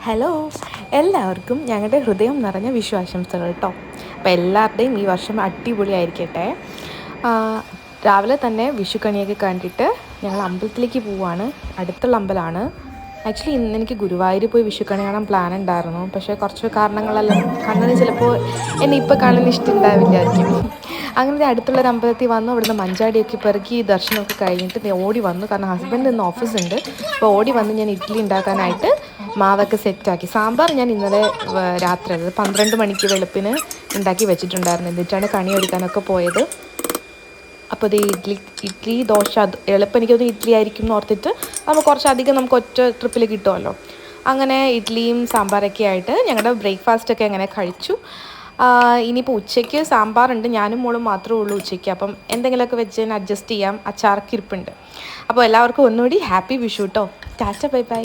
Hello, എല്ലാവർക്കും ഞങ്ങളുടെ ഹൃദയം നിറഞ്ഞ വിഷു ആശംസകൾ കേട്ടോ. അപ്പോൾ എല്ലാവരുടെയും ഈ വർഷം അടിപൊളിയായിരിക്കട്ടെ. രാവിലെ തന്നെ വിഷുക്കണിയൊക്കെ കണ്ടിട്ട് ഞങ്ങൾ അമ്പലത്തിലേക്ക് പോവുകയാണ്. അടുത്തുള്ള അമ്പലമാണ്. ആക്ച്വലി ഇന്ന് എനിക്ക് ഗുരുവായൂർ പോയി വിഷുക്കണി കാണാൻ പ്ലാൻ ഉണ്ടായിരുന്നു. പക്ഷേ കുറച്ച് കാരണങ്ങളെല്ലാം കണ്ണന് ചിലപ്പോൾ എന്നെ ഇപ്പോൾ കാണാൻ ഇഷ്ടമുണ്ടാവില്ലായിരിക്കും. അങ്ങനെ അടുത്തുള്ളൊരു അമ്പലത്തിൽ വന്നു. അവിടുന്ന് മഞ്ചാടിയൊക്കെ പെറുക്കി ദർശനമൊക്കെ കഴിഞ്ഞിട്ട് ഓടി വന്നു. കാരണം ഹസ്ബൻഡ് ഇന്ന് ഓഫീസുണ്ട്. അപ്പോൾ ഓടി വന്ന് ഞാൻ ഇഡ്ഡലി ഉണ്ടാക്കാനായിട്ട് മാവൊക്കെ സെറ്റാക്കി. സാമ്പാർ ഞാൻ ഇന്നലെ രാത്രി 12 മണിക്ക് വെളുപ്പിന് ഉണ്ടാക്കി വെച്ചിട്ടുണ്ടായിരുന്നു. എന്നിട്ടാണ് കണി ഒരുക്കാനൊക്കെ പോയത്. അപ്പോൾ ഇത് ഇഡ്ഡലി ദോശ എളുപ്പം എനിക്കത് ഇഡ്ഡലി ആയിരിക്കും എന്ന് ഓർത്തിട്ട് അപ്പോൾ കുറച്ചധികം നമുക്ക് ഒറ്റ ട്രിപ്പിൽ കിട്ടുമല്ലോ. അങ്ങനെ ഇഡ്ഡലിയും സാമ്പാറൊക്കെ ആയിട്ട് ഞങ്ങളുടെ ബ്രേക്ക്ഫാസ്റ്റൊക്കെ അങ്ങനെ കഴിച്ചു. ഇനിയിപ്പോൾ ഉച്ചയ്ക്ക് സാമ്പാറുണ്ട്. ഞാനും മോളും മാത്രമേ ഉള്ളൂ ഉച്ചയ്ക്ക്. അപ്പം എന്തെങ്കിലുമൊക്കെ വെച്ച് അഡ്ജസ്റ്റ് ചെയ്യാം. അച്ചാറൊക്കെ ഇരിപ്പുണ്ട്. അപ്പോൾ എല്ലാവർക്കും ഒന്നുകൂടി ഹാപ്പി വിഷു കേട്ടോ. Tata, bye bye.